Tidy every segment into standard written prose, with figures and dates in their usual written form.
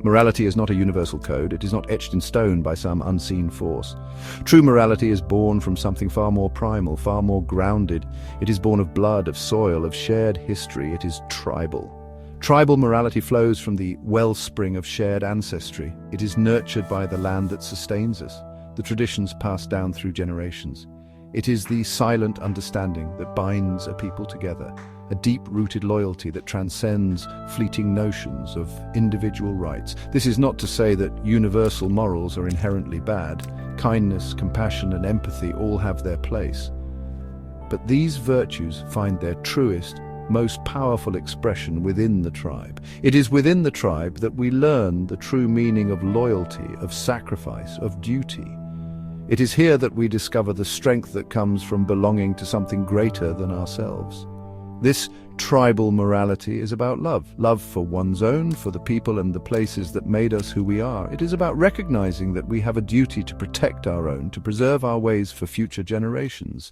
Morality is not a universal code. It is not etched in stone by some unseen force. True morality is born from something far more primal, far more grounded. It is born of blood, of soil, of shared history. It is tribal. Tribal morality flows from the wellspring of shared ancestry. It is nurtured by the land that sustains us, the traditions passed down through generations. It is the silent understanding that binds a people together, a deep-rooted loyalty that transcends fleeting notions of individual rights. This is not to say that universal morals are inherently bad. Kindness, compassion, and empathy all have their place. But these virtues find their truest, most powerful expression within the tribe. It is within the tribe that we learn the true meaning of loyalty, of sacrifice, of duty. It is here that we discover the strength that comes from belonging to something greater than ourselves. This tribal morality is about love. Love for one's own, for the people and the places that made us who we are. It is about recognizing that we have a duty to protect our own, to preserve our ways for future generations.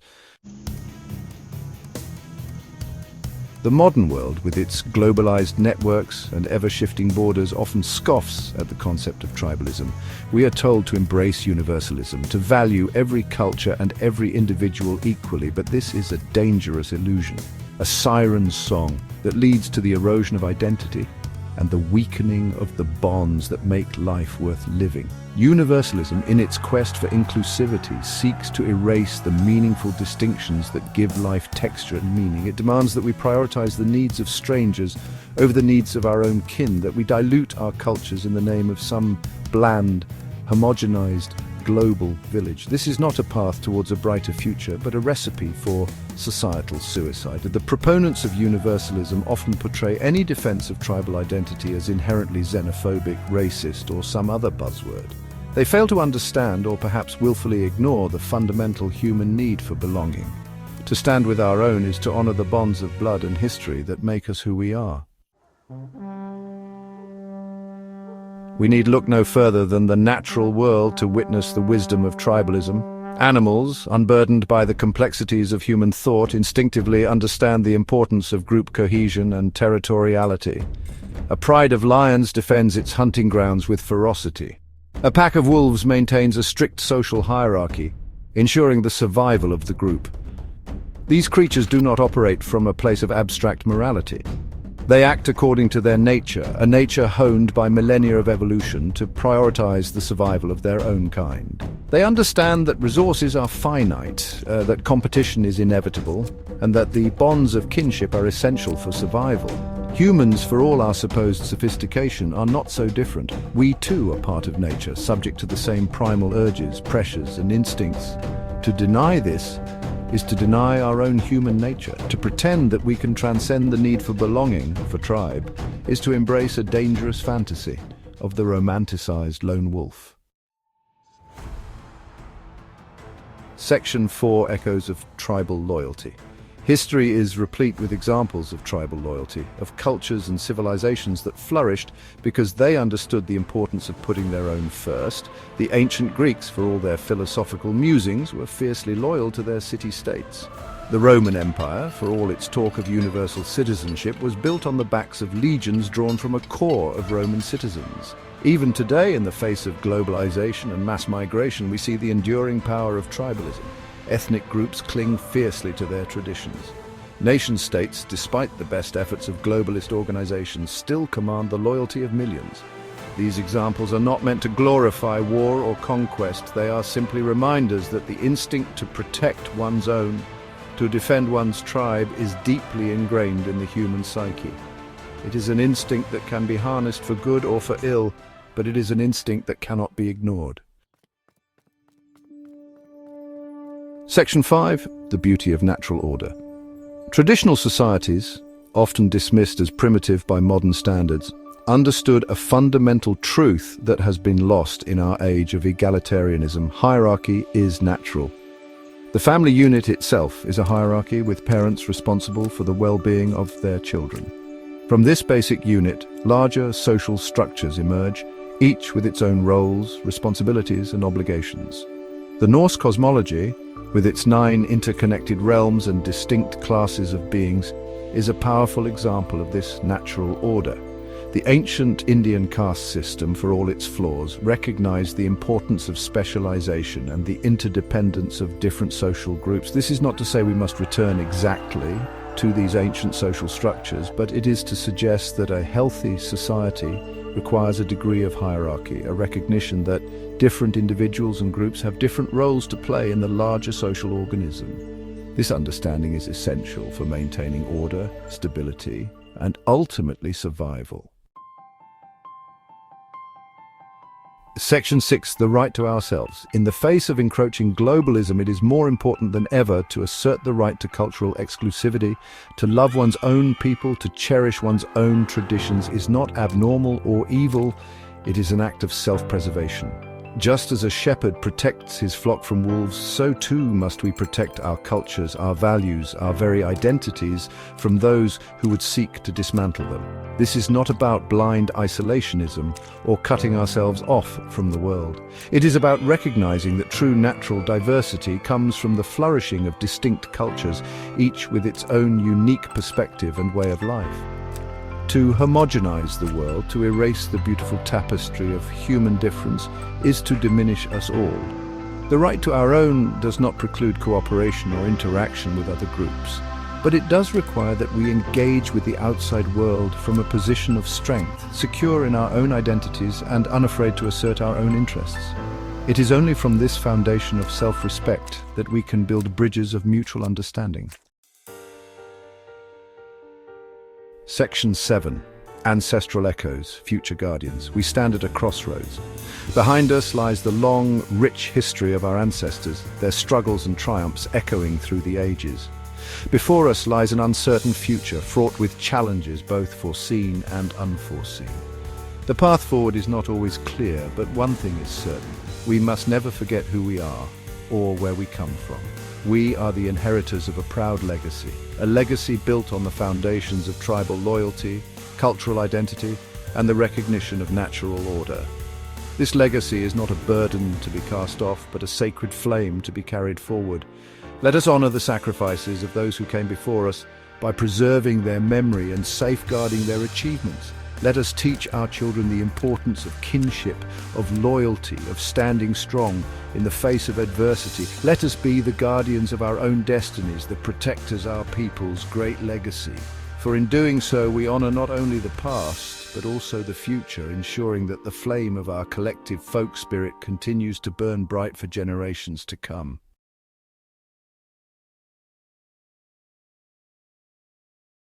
The modern world, with its globalized networks and ever-shifting borders, often scoffs at the concept of tribalism. We are told to embrace universalism, to value every culture and every individual equally, but this is a dangerous illusion, a siren's song that leads to the erosion of identity and the weakening of the bonds that make life worth living. Universalism, in its quest for inclusivity, seeks to erase the meaningful distinctions that give life texture and meaning. It demands that we prioritize the needs of strangers over the needs of our own kin, that we dilute our cultures in the name of some bland, homogenized, global village. This is not a path towards a brighter future, but a recipe for societal suicide. The proponents of universalism often portray any defense of tribal identity as inherently xenophobic, racist, or some other buzzword. They fail to understand, or perhaps willfully ignore, the fundamental human need for belonging. To stand with our own is to honor the bonds of blood and history that make us who we are. We need look no further than the natural world to witness the wisdom of tribalism. Animals, unburdened by the complexities of human thought, instinctively understand the importance of group cohesion and territoriality. A pride of lions defends its hunting grounds with ferocity. A pack of wolves maintains a strict social hierarchy, ensuring the survival of the group. These creatures do not operate from a place of abstract morality. They act according to their nature, a nature honed by millennia of evolution to prioritize the survival of their own kind. They understand that resources are finite, that competition is inevitable, and that the bonds of kinship are essential for survival. Humans, for all our supposed sophistication, are not so different. We too are part of nature, subject to the same primal urges, pressures, and instincts. To deny this is to deny our own human nature. To pretend that we can transcend the need for belonging, for tribe, is to embrace a dangerous fantasy of the romanticized lone wolf. Section 4 echoes of tribal loyalty. History is replete with examples of tribal loyalty, of cultures and civilizations that flourished because they understood the importance of putting their own first. The ancient Greeks, for all their philosophical musings, were fiercely loyal to their city-states. The Roman Empire, for all its talk of universal citizenship, was built on the backs of legions drawn from a core of Roman citizens. Even today, in the face of globalization and mass migration, we see the enduring power of tribalism. Ethnic groups cling fiercely to their traditions. Nation-states, despite the best efforts of globalist organizations, still command the loyalty of millions. These examples are not meant to glorify war or conquest. They are simply reminders that the instinct to protect one's own, to defend one's tribe, is deeply ingrained in the human psyche. It is an instinct that can be harnessed for good or for ill, but it is an instinct that cannot be ignored. Section 5. The beauty of natural order. Traditional societies, often dismissed as primitive by modern standards, understood a fundamental truth that has been lost in our age of egalitarianism. Hierarchy is natural. The family unit itself is a hierarchy, with parents responsible for the well-being of their children. From this basic unit, larger social structures emerge, each with its own roles, responsibilities, and obligations. The Norse cosmology, with its 9 interconnected realms and distinct classes of beings, is a powerful example of this natural order. The ancient Indian caste system, for all its flaws, recognized the importance of specialization and the interdependence of different social groups. This is not to say we must return exactly to these ancient social structures, but it is to suggest that a healthy society requires a degree of hierarchy, a recognition that different individuals and groups have different roles to play in the larger social organism. This understanding is essential for maintaining order, stability, and ultimately survival. Section 6, the right to ourselves. In the face of encroaching globalism, it is more important than ever to assert the right to cultural exclusivity. To love one's own people, to cherish one's own traditions is not abnormal or evil, it is an act of self-preservation. Just as a shepherd protects his flock from wolves, so too must we protect our cultures, our values, our very identities from those who would seek to dismantle them. This is not about blind isolationism or cutting ourselves off from the world. It is about recognizing that true natural diversity comes from the flourishing of distinct cultures, each with its own unique perspective and way of life. To homogenize the world, to erase the beautiful tapestry of human difference, is to diminish us all. The right to our own does not preclude cooperation or interaction with other groups, but it does require that we engage with the outside world from a position of strength, secure in our own identities and unafraid to assert our own interests. It is only from this foundation of self-respect that we can build bridges of mutual understanding. Section 7. Ancestral Echoes, Future Guardians. We stand at a crossroads. Behind us lies the long, rich history of our ancestors, their struggles and triumphs echoing through the ages. Before us lies an uncertain future, fraught with challenges both foreseen and unforeseen. The path forward is not always clear, but one thing is certain. We must never forget who we are, or where we come from. We are the inheritors of a proud legacy, a legacy built on the foundations of tribal loyalty, cultural identity, and the recognition of natural order. This legacy is not a burden to be cast off, but a sacred flame to be carried forward. Let us honor the sacrifices of those who came before us by preserving their memory and safeguarding their achievements. Let us teach our children the importance of kinship, of loyalty, of standing strong in the face of adversity. Let us be the guardians of our own destinies, the protectors of our people's great legacy. For in doing so, we honor not only the past, but also the future, ensuring that the flame of our collective folk spirit continues to burn bright for generations to come.